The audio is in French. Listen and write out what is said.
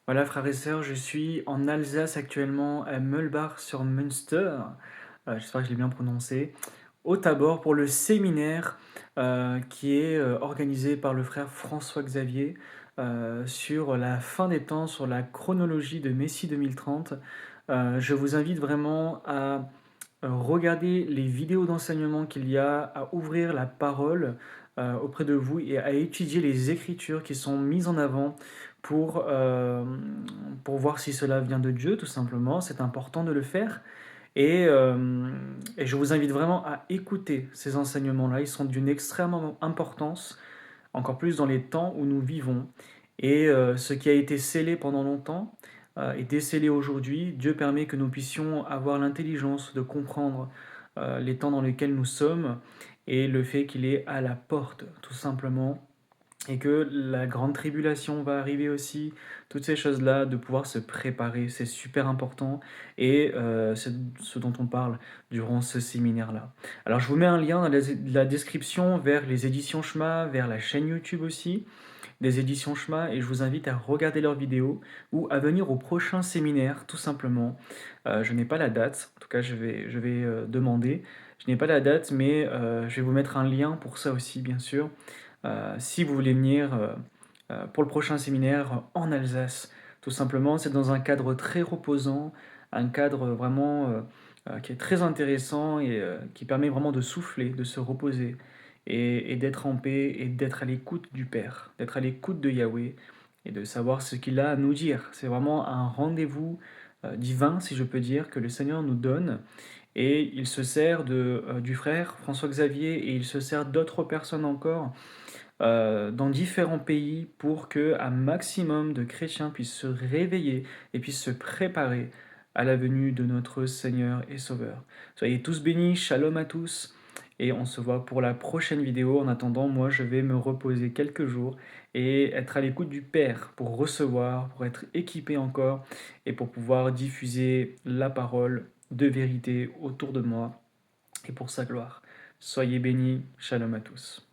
Voilà, frères et sœurs, je suis en Alsace actuellement, à Meulbach-sur-Münster, j'espère que je l'ai bien prononcé, au Tabor pour le séminaire qui est organisé par le frère François Xavier sur la fin des temps, sur la chronologie de Messie 2030. Je vous invite vraiment à regarder les vidéos d'enseignement qu'il y a, à ouvrir la parole auprès de vous et à étudier les écritures qui sont mises en avant pour, euh, pour voir si cela vient de Dieu, tout simplement. C'est important de le faire. Et je vous invite vraiment à écouter ces enseignements-là. Ils sont d'une extrême importance, encore plus dans les temps où nous vivons. Et ce qui a été scellé pendant longtemps est décellé aujourd'hui. Dieu permet que nous puissions avoir l'intelligence de comprendre les temps dans lesquels nous sommes et le fait qu'il est à la porte, tout simplement. Et que la grande tribulation va arriver aussi, toutes ces choses-là, de pouvoir se préparer, c'est super important et c'est ce dont on parle durant ce séminaire-là. Alors je vous mets un lien dans la description vers les éditions Shema, vers la chaîne YouTube aussi des éditions Shema et je vous invite à regarder leurs vidéos ou à venir au prochain séminaire tout simplement. Je n'ai pas la date, en tout cas je vais demander. Je n'ai pas la date mais je vais vous mettre un lien pour ça aussi bien sûr. Si vous voulez venir pour le prochain séminaire en Alsace, tout simplement, c'est dans un cadre très reposant, un cadre vraiment qui est très intéressant et qui permet vraiment de souffler, de se reposer et d'être en paix et d'être à l'écoute du Père, d'être à l'écoute de Yahweh et de savoir ce qu'il a à nous dire. C'est vraiment un rendez-vous divin, si je peux dire, que le Seigneur nous donne et il se sert du frère François Xavier et il se sert d'autres personnes encore dans différents pays pour que un maximum de chrétiens puissent se réveiller et puissent se préparer à la venue de notre Seigneur et Sauveur. Soyez tous bénis, shalom à tous, et on se voit pour la prochaine vidéo. En attendant, moi je vais me reposer quelques jours et être à l'écoute du Père pour recevoir, pour être équipé encore et pour pouvoir diffuser la parole de vérité autour de moi et pour sa gloire. Soyez bénis, shalom à tous.